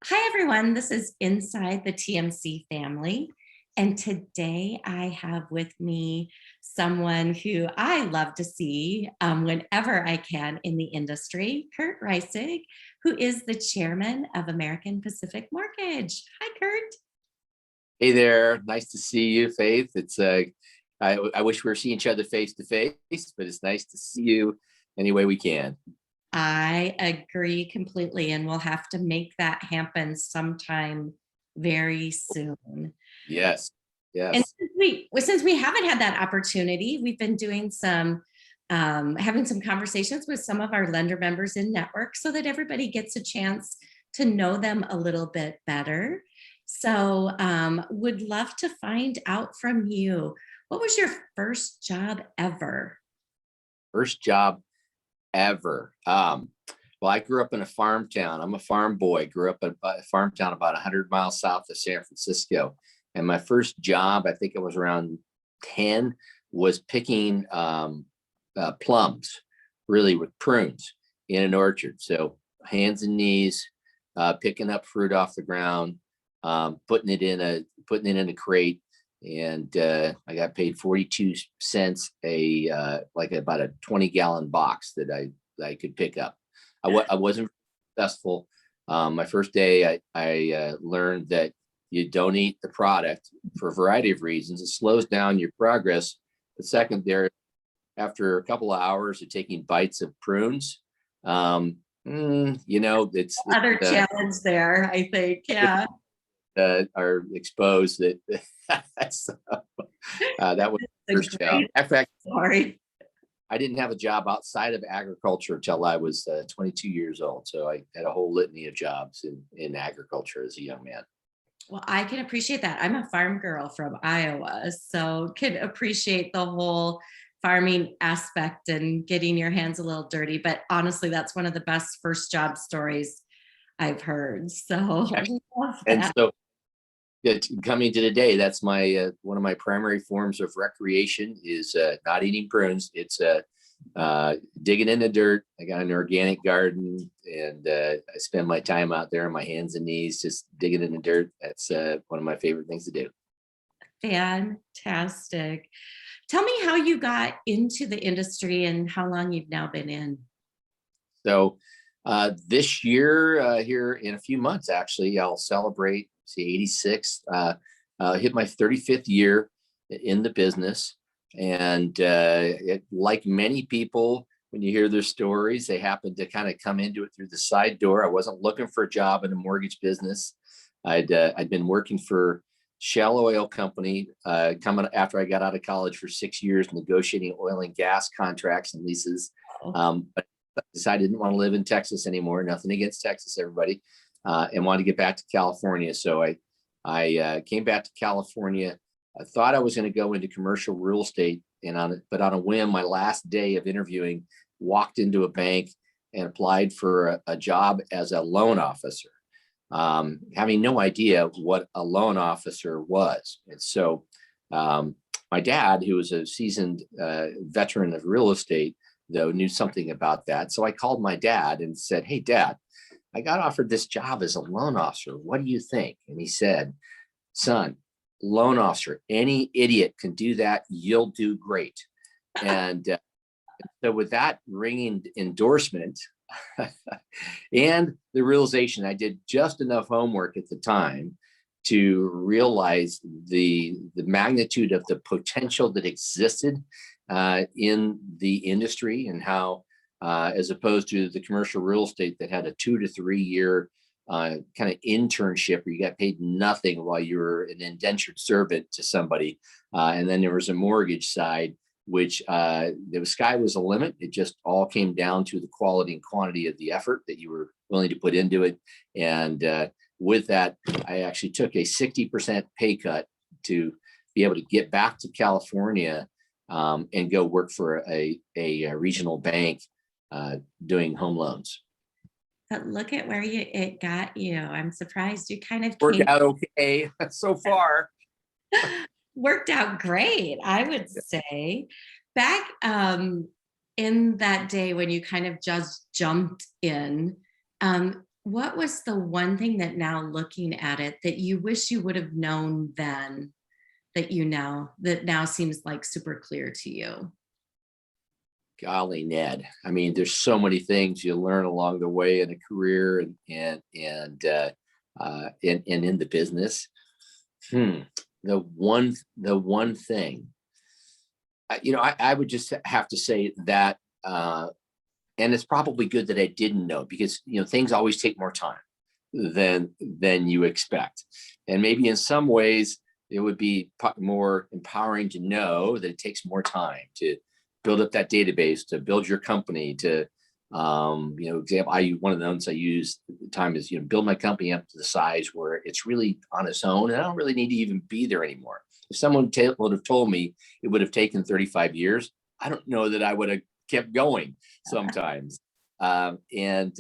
Hi, everyone. This is Inside the TMC family. And today I have with me someone who I love to see whenever I can in the industry, Kurt Reisig, who is the chairman of American Pacific Mortgage. Hi, Kurt. Hey there, nice to see you, Faith. I wish we were seeing each other face to face, but it's nice to see you any way we can. I agree completely, and we'll have to make that happen sometime very soon. Yes, And yes. since we haven't had that opportunity, we've been doing some having some conversations with some of our lender members in network so that everybody gets a chance to know them a little bit better. So would love to find out from you, what was your first job ever? First job ever. Well, I grew up in a farm town. I'm a farm boy. Grew up in a farm town about 100 miles south of San Francisco. And my first job, I think it was around 10, was picking plums, really with prunes in an orchard. So hands and knees, picking up fruit off the ground, putting it in a crate, and I got paid 42 cents like about a 20-gallon box that I could pick up. I wasn't successful. My first day, I learned that you don't eat the product for a variety of reasons. It slows down your progress. But second, after a couple of hours of taking bites of prunes, it's Other challenge there, I think. Yeah. are exposed that that was the first job. In fact, Sorry. I didn't have a job outside of agriculture until I was 22 years old. So I had a whole litany of jobs in agriculture as a young man. Well, I can appreciate that. I'm a farm girl from Iowa, so can appreciate the whole farming aspect and getting your hands a little dirty. But honestly, that's one of the best first job stories I've heard. So I love And that. so coming to today, that's my one of my primary forms of recreation is not eating prunes. It's digging in the dirt. I got an organic garden, and I spend my time out there on my hands and knees, just digging in the dirt. That's one of my favorite things to do. Fantastic. Tell me how you got into the industry and how long you've now been in. So this year, here in a few months, actually, I'll celebrate, see, 86, hit my 35th year in the business. And like many people, when you hear their stories, they happen to kind of come into it through the side door. I wasn't looking for a job in the mortgage business. I'd been working for Shell Oil Company coming after I got out of college for 6 years, negotiating oil and gas contracts and leases. But I decided I didn't want to live in Texas anymore. Nothing against Texas, everybody, and wanted to get back to California. So I came back to California. I thought I was going to go into commercial real estate, but on a whim, my last day of interviewing, walked into a bank and applied for a job as a loan officer, having no idea what a loan officer was. And so my dad, who was a seasoned veteran of real estate, though, knew something about that. So I called my dad and said, "Hey, Dad, I got offered this job as a loan officer. What do you think?" And he said, "Son, loan officer, any idiot can do that. You'll do great." And so with that ringing endorsement and the realization, I did just enough homework at the time to realize the magnitude of the potential that existed in the industry, and how as opposed to the commercial real estate that had a 2 to 3 year kind of internship where you got paid nothing while you were an indentured servant to somebody. And then there was a mortgage side, which the sky was the limit. It just all came down to the quality and quantity of the effort that you were willing to put into it. And with that, I actually took a 60% pay cut to be able to get back to California and go work for a regional bank doing home loans. But look at where it got you. I'm surprised you kind of Worked out okay so far. worked out great, I would say. Back in that day when you kind of just jumped in, What was the one thing that now looking at it that you wish you would have known then that now seems like super clear to you? Golly, Ned. I mean, there's so many things you learn along the way in a career and in the business. Hmm. The one thing, I would just have to say that, and it's probably good that I didn't know, because things always take more time than you expect, and maybe in some ways it would be more empowering to know that it takes more time to build up that database, to build your company, to example, one of the ones I use at the time is, build my company up to the size where it's really on its own and I don't really need to even be there anymore. If someone would have told me it would have taken 35 years, I don't know that I would have kept going sometimes. And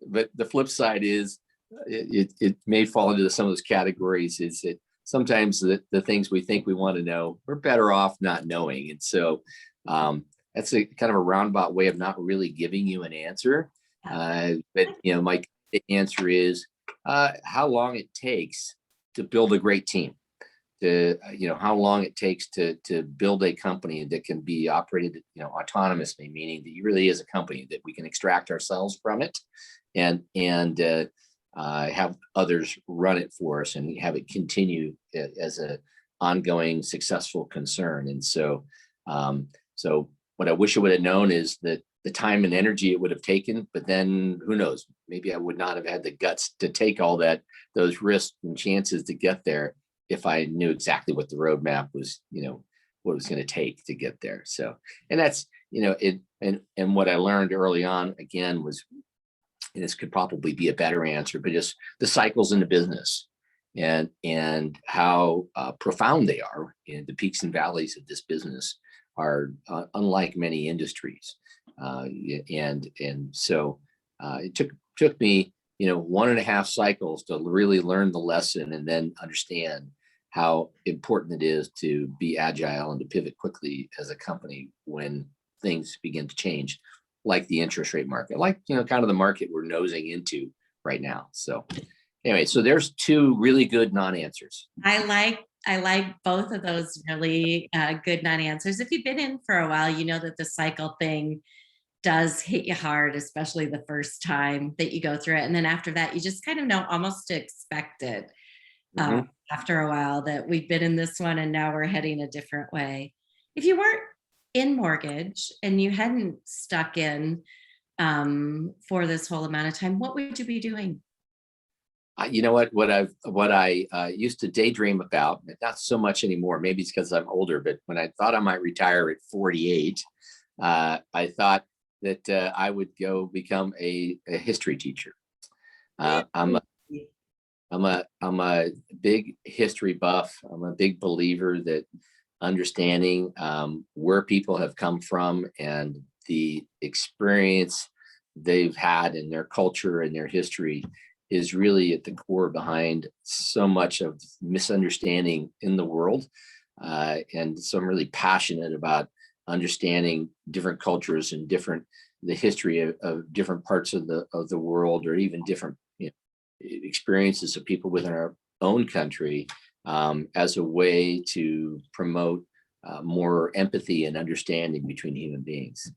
But the flip side is, it may fall into some of those categories, is that sometimes the things we think we want to know, we're better off not knowing. And so that's a kind of a roundabout way of not really giving you an answer. But my answer is how long it takes to build a great team, to how long it takes to build a company that can be operated autonomously, meaning that you really is a company that we can extract ourselves from it, and have others run it for us and have it continue as a ongoing successful concern. And so what I wish I would have known is that the time and energy it would have taken, but then who knows, maybe I would not have had the guts to take all those risks and chances to get there if I knew exactly what the roadmap was, what it was going to take to get there. So, and that's, and what I learned early on, again, was, and this could probably be a better answer, but just the cycles in the business, and how profound they are, and the peaks and valleys of this business are unlike many industries. And so it took me, 1.5 cycles to really learn the lesson and then understand how important it is to be agile and to pivot quickly as a company when things begin to change, like the interest rate market, like, kind of the market we're nosing into right now. So anyway, so there's 2 really good non-answers. I like both of those really good non-answers. If you've been in for a while, you know that the cycle thing does hit you hard, especially the first time that you go through it. And then after that, you just kind of know almost to expect it Mhm. after a while, that we've been in this one and now we're heading a different way. If you weren't in mortgage and you hadn't stuck in for this whole amount of time, what would you be doing? You know what I used to daydream about, but not so much anymore. Maybe it's because I'm older, but when I thought I might retire at 48, I thought that I would go become a history teacher. Uh, I'm a, I'm a big history buff. I'm a big believer that understanding where people have come from and the experience they've had in their culture and their history is really at the core behind so much of misunderstanding in the world. And so I'm really passionate about understanding different cultures and the history of different parts of the world, or even different experiences of people within our own country, as a way to promote more empathy and understanding between human beings.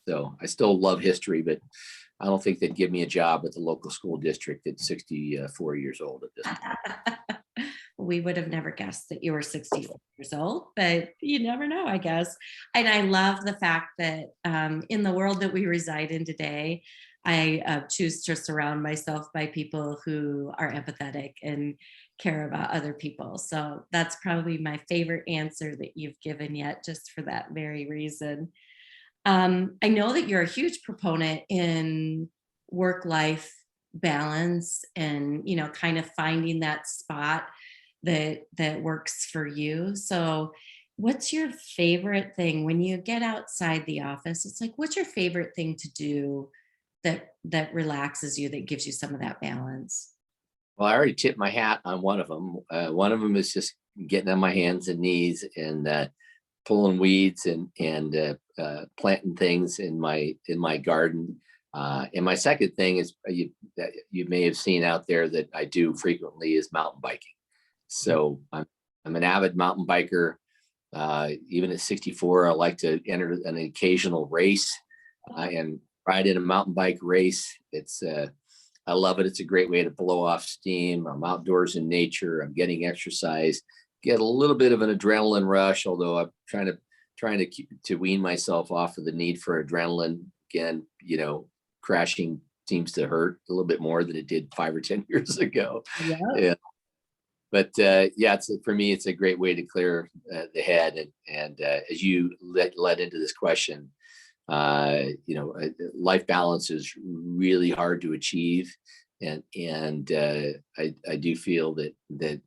So I still love history, but I don't think they'd give me a job at the local school district at 64 years old at this point. We would have never guessed that you were 64 years old, but you never know, I guess. And I love the fact that in the world that we reside in today, I choose to surround myself by people who are empathetic and care about other people. So that's probably my favorite answer that you've given yet, just for that very reason. I know that you're a huge proponent in work-life balance and, kind of finding that spot that works for you. So what's your favorite thing when you get outside the office? It's like, what's your favorite thing to do that relaxes you, that gives you some of that balance? Well, I already tipped my hat on one of them. One of them is just getting on my hands and knees and pulling weeds and planting things in my garden. And my second thing is that you may have seen out there that I do frequently is mountain biking. So I'm an avid mountain biker. Even at 64, I like to enter an occasional race and ride in a mountain bike race. I love it. It's a great way to blow off steam. I'm outdoors in nature. I'm getting exercise, get a little bit of an adrenaline rush, although I'm trying to keep to wean myself off of the need for adrenaline. Again, crashing seems to hurt a little bit more than it did 5 or 10 years ago. Yeah. Yeah. But for me, it's a great way to clear the head. And as you led into this question, life balance is really hard to achieve, and I do feel that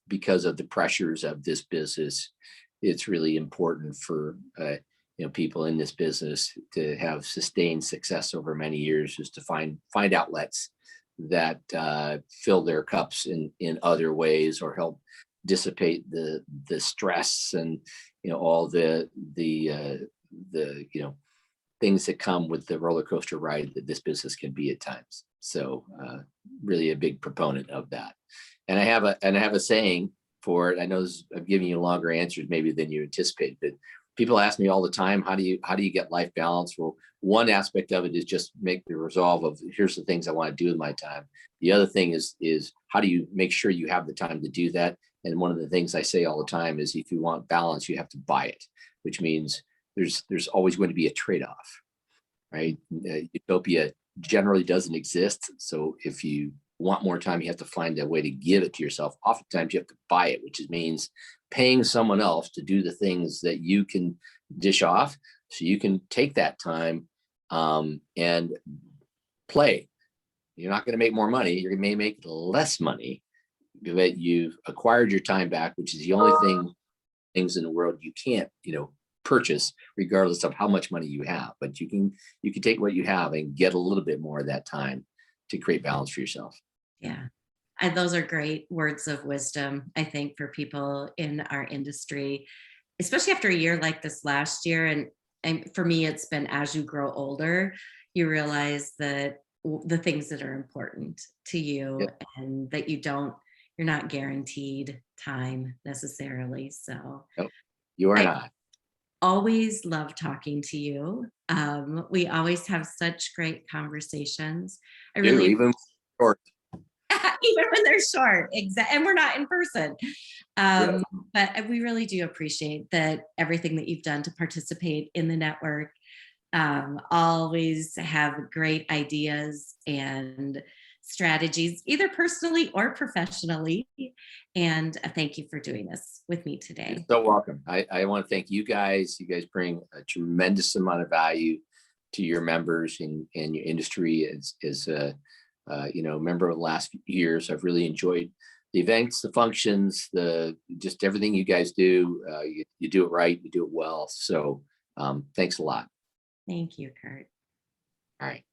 because of the pressures of this business, it's really important for people in this business to have sustained success over many years, is to find outlets that fill their cups in other ways, or help dissipate the stress and all the things that come with the roller coaster ride that this business can be at times. So really a big proponent of that. And I have a saying for it. I know I'm giving you longer answers maybe than you anticipated, but people ask me all the time, how do you get life balance? Well, one aspect of it is just make the resolve of, here's the things I want to do with my time. The other thing is how do you make sure you have the time to do that? And one of the things I say all the time is, if you want balance, you have to buy it, which means there's always going to be a trade-off, right? Utopia generally doesn't exist. So if you want more time, you have to find a way to give it to yourself. Oftentimes you have to buy it, which means paying someone else to do the things that you can dish off, so you can take that time and play. You're not going to make more money. You may make less money, but you've acquired your time back, which is the only things in the world you can't, purchase, regardless of how much money you have. But you can take what you have and get a little bit more of that time to create balance for yourself. Yeah. And those are great words of wisdom, I think, for people in our industry, especially after a year like this last year. And for me, it's been, as you grow older, you realize that the things that are important to you, Yeah. and that you're not guaranteed time necessarily. So Nope, you are not. Always love talking to you. We always have such great conversations. I really Even short. even when they're short, and we're not in person. Yeah. But we really do appreciate that, everything that you've done to participate in the network. Always have great ideas and strategies, either personally or professionally. And thank you for doing this with me today. You're so welcome. I want to thank you guys. You guys bring a tremendous amount of value to your members and your industry. As a member of the last few years, I've really enjoyed the events, the functions, just everything you guys do. You do it right, you do it well. So thanks a lot. Thank you, Kurt. All right.